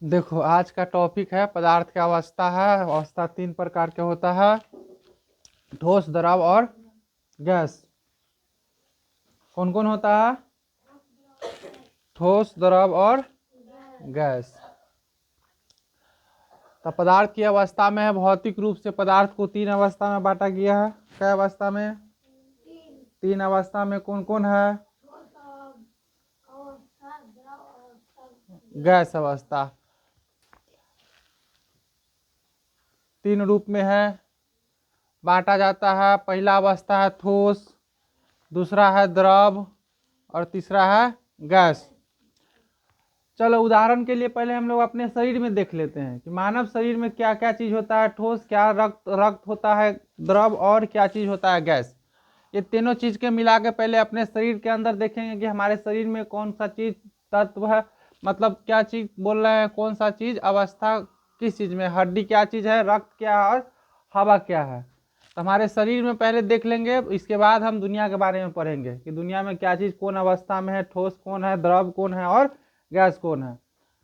देखो आज का टॉपिक है पदार्थ की अवस्था है। अवस्था तीन प्रकार के होता है, ठोस, द्रव और गैस। कौन कौन होता है? ठोस, द्रव और गैस। तो पदार्थ की अवस्था में है, भौतिक रूप से पदार्थ को तीन अवस्था में बांटा गया है। क्या अवस्था में? तीन अवस्था में कौन कौन है? गैस अवस्था तीन रूप में है, बांटा जाता है। पहला अवस्था है ठोस, दूसरा है द्रव और तीसरा है गैस। चलो उदाहरण के लिए पहले हम लोग अपने शरीर में देख लेते हैं कि मानव शरीर में क्या क्या चीज होता है। ठोस क्या रक्त रक्त होता है, द्रव और क्या चीज होता है, गैस। ये तीनों चीज के मिला के पहले अपने शरीर के अंदर देखेंगे कि हमारे शरीर में कौन सा चीज तत्व है, मतलब क्या चीज बोल रहे हैं, कौन सा चीज अवस्था किस चीज में, हड्डी क्या चीज है, रक्त क्या है और हवा क्या है। तो हमारे शरीर में पहले देख लेंगे, इसके बाद हम दुनिया के बारे में पढ़ेंगे कि दुनिया में क्या चीज कौन अवस्था में है, ठोस कौन है, द्रव कौन है और गैस कौन है।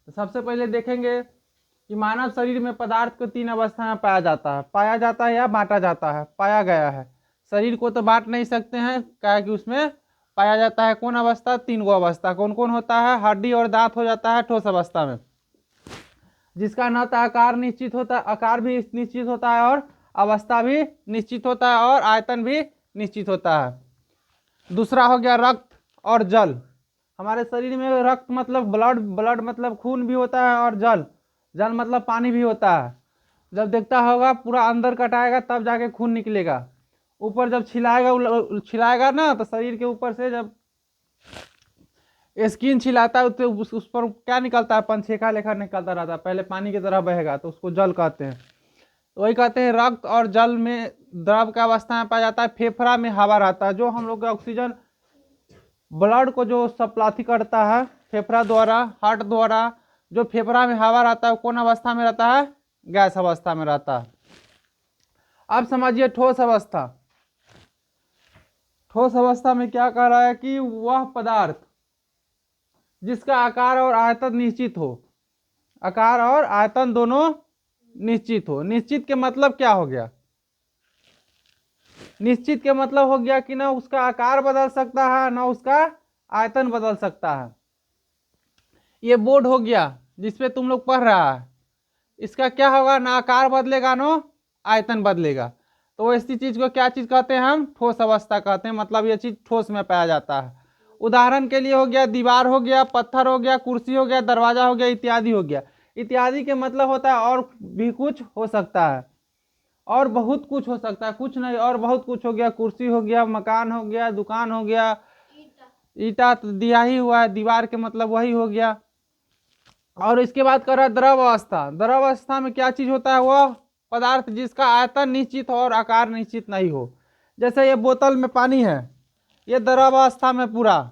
तो सबसे पहले देखेंगे कि मानव शरीर में पदार्थ को तीन अवस्था में पाया जाता है या बांटा जाता है, पाया गया है। शरीर को तो बांट नहीं सकते हैं, क्या कि उसमें पाया जाता है कौन अवस्था, तीन गो अवस्था। कौन कौन होता है? हड्डी और दांत हो जाता है ठोस अवस्था में, जिसका न तो आकार निश्चित होता है, आकार भी निश्चित होता है और अवस्था भी निश्चित होता है और आयतन भी निश्चित होता है। दूसरा हो गया रक्त और जल। हमारे शरीर में रक्त मतलब ब्लड, ब्लड मतलब खून भी होता है और जल, जल मतलब पानी भी होता है। जब देखता होगा पूरा अंदर कटाएगा तब जाके खून निकलेगा। ऊपर जब छिलाएगा छिलाएगा ना, तो शरीर के ऊपर से जब स्किन छिलाता है तो उस पर क्या निकलता है, पंछेका लेखा निकलता रहता है, पहले पानी की तरह बहेगा, तो उसको जल कहते हैं। तो वही कहते हैं रक्त और जल में द्रव का अवस्था में पाया जाता है। फेफड़ा में हवा रहता है, जो हम लोग का ऑक्सीजन ब्लड को जो सप्लाई करता है फेफड़ा द्वारा, हार्ट द्वारा, जो फेफड़ा में हवा रहता है कौन अवस्था में रहता है? गैस अवस्था में रहता है। अब समझिए ठोस अवस्था। ठोस अवस्था में क्या कह रहा है कि वह पदार्थ जिसका आकार और आयतन निश्चित हो, आकार और आयतन दोनों निश्चित हो। निश्चित के मतलब क्या हो गया? निश्चित के मतलब हो गया कि ना उसका आकार बदल सकता है ना उसका आयतन बदल सकता है। ये बोर्ड हो गया जिसपे तुम लोग पढ़ रहा है, इसका क्या होगा, ना आकार बदलेगा ना आयतन बदलेगा। तो ऐसी चीज को क्या चीज कहते हैं? हम ठोस अवस्था कहते हैं, मतलब ये चीज ठोस में पाया जाता है। उदाहरण के लिए हो गया दीवार हो गया, पत्थर हो गया, कुर्सी हो गया, दरवाजा हो गया, इत्यादि हो गया। इत्यादि के मतलब होता है और भी कुछ हो सकता है, और बहुत कुछ हो सकता है, कुछ नहीं और बहुत कुछ हो गया। कुर्सी हो गया, मकान हो गया, दुकान हो गया, ईटा तो दिया ही हुआ है, दीवार के मतलब वही हो गया। और इसके बाद कर रहा है द्रव अवस्था। द्रव अवस्था में क्या चीज होता है? वह पदार्थ जिसका आयतन निश्चित हो और आकार निश्चित नहीं हो। जैसे ये बोतल में पानी है, ये द्रव अवस्था में पूरा।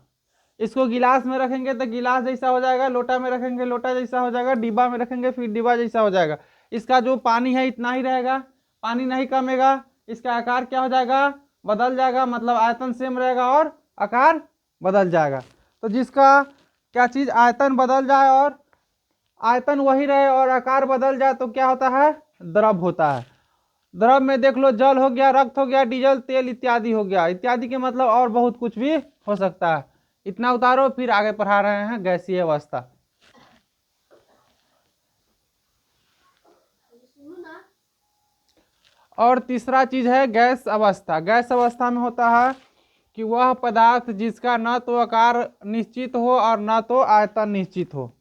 इसको गिलास में रखेंगे तो गिलास जैसा हो जाएगा, लोटा में रखेंगे लोटा जैसा हो जाएगा, डिब्बा में रखेंगे फिर डिब्बा जैसा हो जाएगा। इसका जो पानी है इतना ही रहेगा, पानी नहीं कमेगा। इसका आकार क्या हो जाएगा? बदल जाएगा, मतलब आयतन सेम रहेगा और आकार बदल जाएगा। तो जिसका क्या चीज आयतन बदल जाए और आयतन वही रहे और आकार बदल जाए तो क्या होता है? द्रव होता है। द्रव में देख लो जल हो गया, रक्त हो गया, डीजल तेल इत्यादि हो गया। इत्यादि के मतलब और बहुत कुछ भी हो सकता है। इतना उतारो, फिर आगे पढ़ा रहे हैं गैसीय अवस्था। और तीसरा चीज है गैस अवस्था। गैस अवस्था में होता है कि वह पदार्थ जिसका न तो आकार निश्चित हो और न तो आयतन निश्चित हो।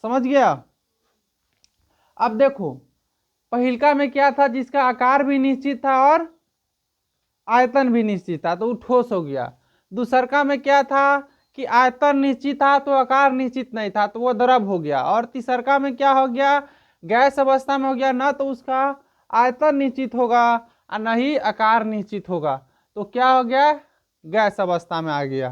समझ गया? अब देखो पहिलका में क्या था, जिसका आकार भी निश्चित था और आयतन भी निश्चित था, तो वो ठोस हो गया। दूसरका में क्या था कि आयतन निश्चित था तो आकार निश्चित नहीं था, तो वो द्रव हो गया। और तीसरका में क्या हो गया? गैस अवस्था में हो गया, ना तो उसका आयतन निश्चित होगा और न ही आकार निश्चित होगा, तो क्या हो गया? गैस अवस्था में आ गया।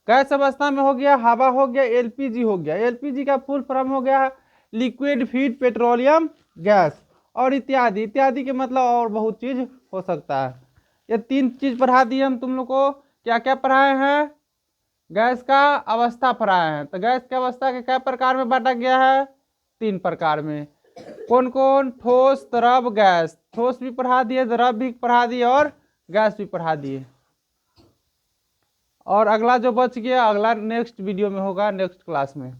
गैस अवस्था में हो गया हवा हो गया, एलपीजी हो गया। एलपीजी का फुल फॉर्म हो गया लिक्विड फीड पेट्रोलियम गैस, और इत्यादि। इत्यादि के मतलब और बहुत चीज हो सकता है। ये तीन चीज पढ़ा दिए हम तुम लोग को। क्या क्या पढ़ाए हैं? गैस का अवस्था पढ़ाए हैं। तो गैस की अवस्था के क्या प्रकार में बांटा गया है? 3 प्रकार में। कौन कौन? ठोस, द्रव, गैस। ठोस भी पढ़ा दिए, द्रव भी पढ़ा दिए और गैस भी पढ़ा दिए। और अगला जो बच गया, अगला नेक्स्ट वीडियो में होगा, नेक्स्ट क्लास में।